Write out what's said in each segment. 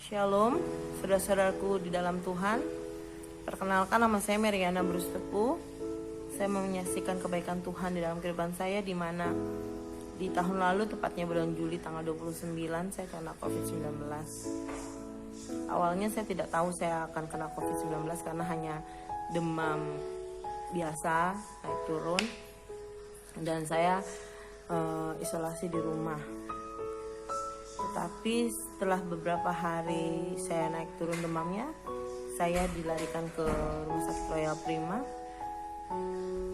Shalom, saudara-saudaraku di dalam Tuhan. Perkenalkan, nama saya Meriana Bruce Tepu. Saya mau menyaksikan kebaikan Tuhan di dalam kehidupan saya, di mana di tahun lalu, tepatnya bulan Juli tanggal 29, saya kena COVID-19. Awalnya saya tidak tahu saya akan kena COVID-19 karena hanya demam biasa, naik turun, dan saya isolasi di rumah. Tetapi setelah beberapa hari saya naik turun demamnya, saya dilarikan ke Rumah Sakit Royal Prima.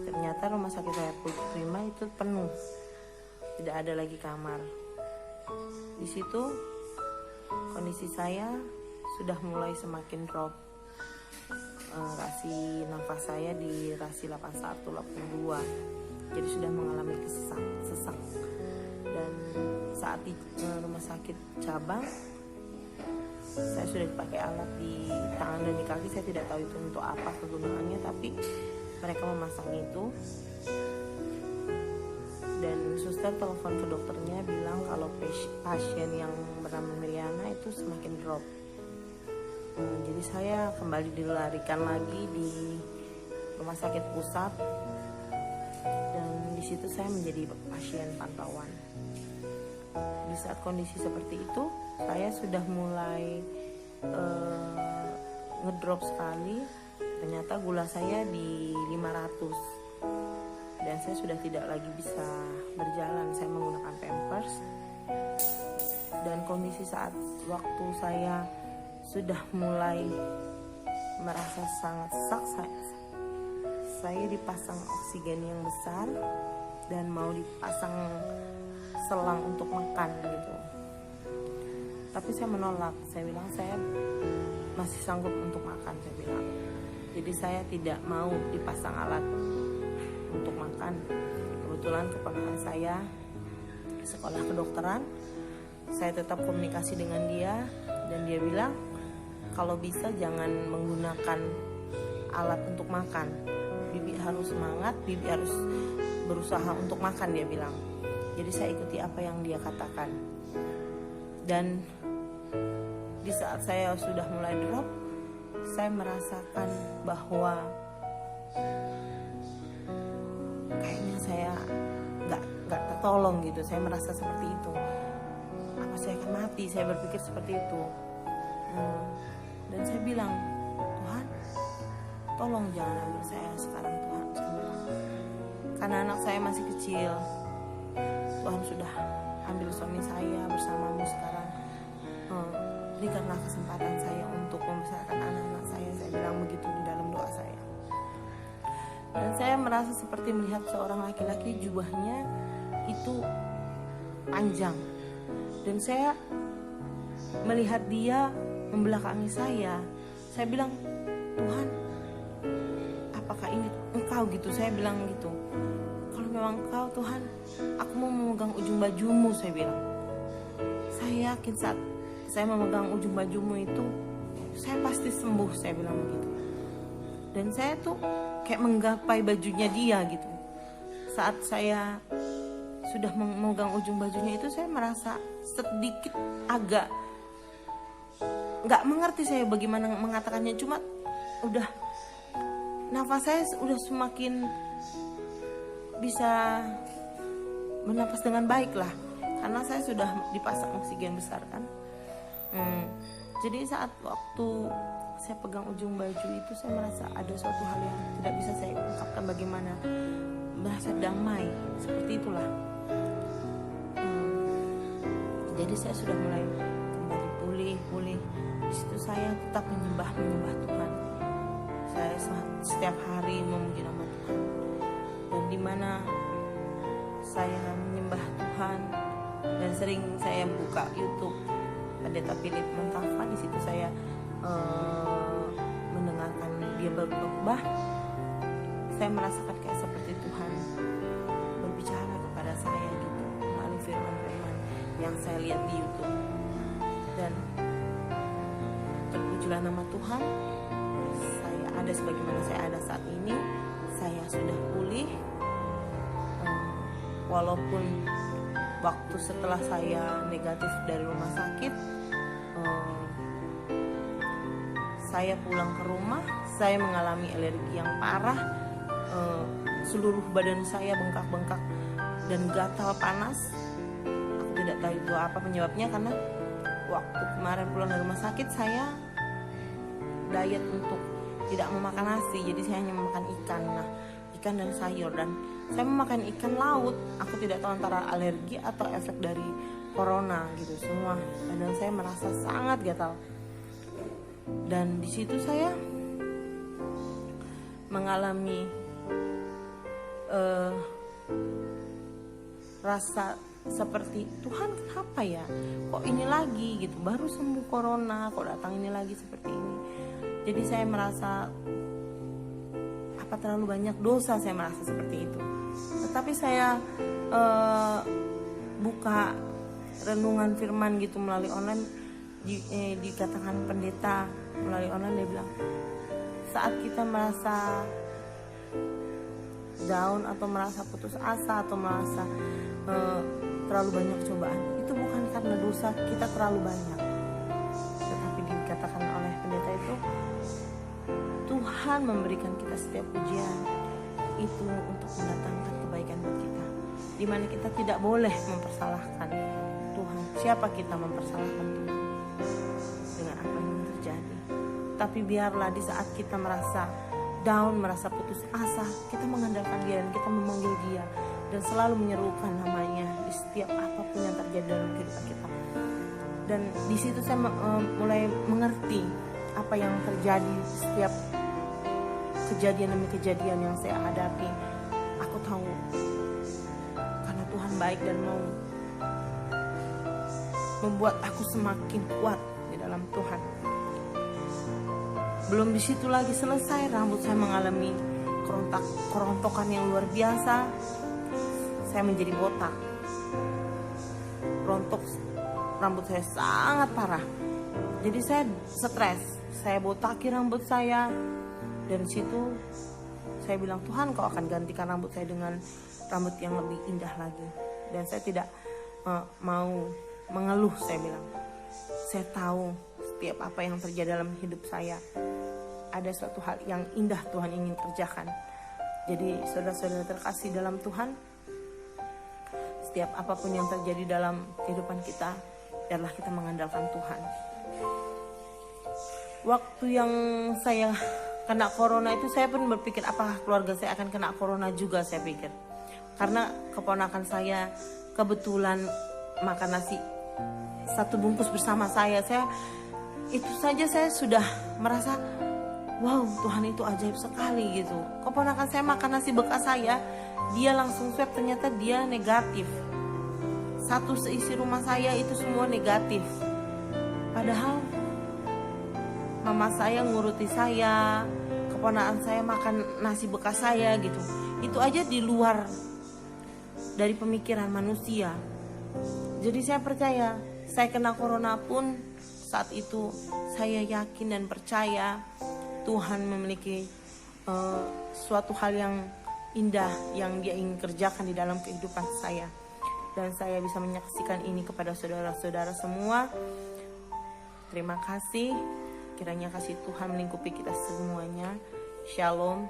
Ternyata Rumah Sakit Royal Prima itu penuh, tidak ada lagi kamar. Di situ kondisi saya sudah mulai semakin drop. Rasi nafas saya di rasi 81-82, jadi sudah mengalami sesak. Dan saat di rumah sakit cabang, saya sudah dipakai alat di tangan dan di kaki. Saya tidak tahu itu untuk apa kegunaannya, tapi mereka memasang itu. Dan suster telepon ke dokternya, bilang kalau pasien yang bernama Meriana itu semakin drop. Jadi saya kembali dilarikan lagi di rumah sakit pusat, dan di situ saya menjadi pasien pantauan. Di saat kondisi seperti itu, saya sudah mulai ngedrop sekali. Ternyata gula saya di 500, dan saya sudah tidak lagi bisa berjalan. Saya menggunakan pampers, dan kondisi saat waktu saya sudah mulai merasa sangat sesak, saya dipasang oksigen yang besar dan mau dipasang selang untuk makan gitu. Tapi saya menolak. Saya bilang saya masih sanggup untuk makan, saya bilang. Jadi saya tidak mau dipasang alat untuk makan. Kebetulan keponakan saya sekolah kedokteran, saya tetap komunikasi dengan dia, dan dia bilang kalau bisa jangan menggunakan alat untuk makan. Bibi harus semangat, Bibi harus berusaha untuk makan, dia bilang. Jadi saya ikuti apa yang dia katakan. Dan di saat saya sudah mulai drop, saya merasakan bahwa kayaknya saya nggak tertolong gitu. Saya merasa seperti itu. Apa saya akan mati? Saya berpikir seperti itu. Dan saya bilang, Tuhan, tolong jangan ambil saya sekarang, Tuhan. Saya bilang, karena anak saya masih kecil. Tuhan sudah ambil suami saya bersamamu sekarang. Berikanlah kesempatan saya untuk membesarkan anak-anak saya. Saya bilang begitu di dalam doa saya. Dan saya merasa seperti melihat seorang laki-laki, jubahnya itu panjang. Dan saya melihat dia membelakangi saya. Saya bilang, Tuhan, apakah ini Engkau gitu? Saya bilang gitu. Kalau memang Engkau, Tuhan, aku mau memegang ujung bajumu, saya bilang. Saya yakin saat saya memegang ujung bajumu itu, saya pasti sembuh, saya bilang begitu. Dan saya tuh kayak menggapai bajunya dia gitu. Saat saya sudah memegang ujung bajunya itu, saya merasa sedikit agak nggak mengerti saya bagaimana mengatakannya. Cuma udah nafas saya udah semakin bisa bernapas dengan baik lah, karena saya sudah dipasang oksigen besar kan. Jadi saat waktu saya pegang ujung baju itu, saya merasa ada suatu hal yang tidak bisa saya ungkapkan bagaimana, merasa damai seperti itulah. Jadi saya sudah mulai kembali pulih. Di situ saya tetap menyembah Tuhan. Saya setiap hari memuji nama Tuhan. Dan di mana saya menyembah Tuhan, dan sering saya buka YouTube Pendeta Philip Montafa. Di situ saya mendengarkan dia berkhotbah. Saya merasakan kayak seperti Tuhan berbicara kepada saya gitu, melalui firman-firman yang saya lihat di YouTube. Dan terpujilah nama Tuhan, saya ada sebagaimana saya ada saat ini. Saya sudah pulih, walaupun waktu setelah saya negatif dari rumah sakit, saya pulang ke rumah, saya mengalami alergi yang parah. Seluruh badan saya bengkak-bengkak dan gatal panas. Aku tidak tahu itu apa penyebabnya, karena waktu kemarin pulang dari rumah sakit saya diet untuk tidak memakan nasi, jadi saya hanya memakan ikan. Nah, ikan dan sayur, dan saya memakan ikan laut. Aku tidak tahu antara alergi atau efek dari corona gitu. Semua badan saya merasa sangat gatal. Dan di situ saya mengalami rasa seperti, Tuhan kenapa ya, kok ini lagi gitu, baru sembuh corona kok datang ini lagi seperti ini. Jadi saya merasa apa terlalu banyak dosa, saya merasa seperti itu. Tetapi saya buka renungan firman gitu melalui online, dikatakan pendeta melalui online, dia bilang saat kita merasa down atau merasa putus asa atau merasa terlalu banyak cobaan, itu bukan karena dosa kita terlalu banyak, tetapi dikatakan oleh pendeta itu Tuhan memberikan kita setiap ujian itu untuk mendatangkan kebaikan buat kita, dimana kita tidak boleh mempersalahkan Tuhan. Siapa kita mempersalahkan Tuhan dengan apa yang terjadi? Tapi biarlah di saat kita merasa down, merasa putus asa, kita mengandalkan Dia dan kita memanggil Dia dan selalu menyerukan namanya di setiap apapun yang terjadi dalam kehidupan kita. Dan di situ saya mulai mengerti apa yang terjadi setiap kejadian demi kejadian yang saya hadapi. Aku tahu karena Tuhan baik dan mau membuat aku semakin kuat di dalam Tuhan. Belum di situ lagi selesai, rambut saya mengalami kerontokan yang luar biasa. Saya menjadi botak, rontok, rambut saya sangat parah. Jadi saya stres, saya botaki rambut saya. Dan situ saya bilang, Tuhan kau akan gantikan rambut saya dengan rambut yang lebih indah lagi. Dan saya tidak mau mengeluh, saya bilang. Saya tahu setiap apa yang terjadi dalam hidup saya, ada suatu hal yang indah Tuhan ingin kerjakan. Jadi saudara-saudara terkasih dalam Tuhan, setiap apapun yang terjadi dalam kehidupan kita, biarlah kita mengandalkan Tuhan. Waktu yang saya kena corona itu, saya pun berpikir apakah keluarga saya akan kena corona juga, saya pikir. Karena keponakan saya kebetulan makan nasi satu bungkus bersama saya itu saja saya sudah merasa wow, Tuhan itu ajaib sekali gitu. Keponakan saya makan nasi bekas saya, dia langsung swab, ternyata dia negatif. Satu seisi rumah saya itu semua negatif. Padahal mama saya nguruti saya, keponakan saya makan nasi bekas saya gitu. Itu aja di luar dari pemikiran manusia. Jadi saya percaya, saya kena corona pun saat itu saya yakin dan percaya Tuhan memiliki suatu hal yang indah yang Dia ingin kerjakan di dalam kehidupan saya. Dan saya bisa menyaksikan ini kepada saudara-saudara semua. Terima kasih. Kiranya kasih Tuhan melingkupi kita semuanya. Shalom.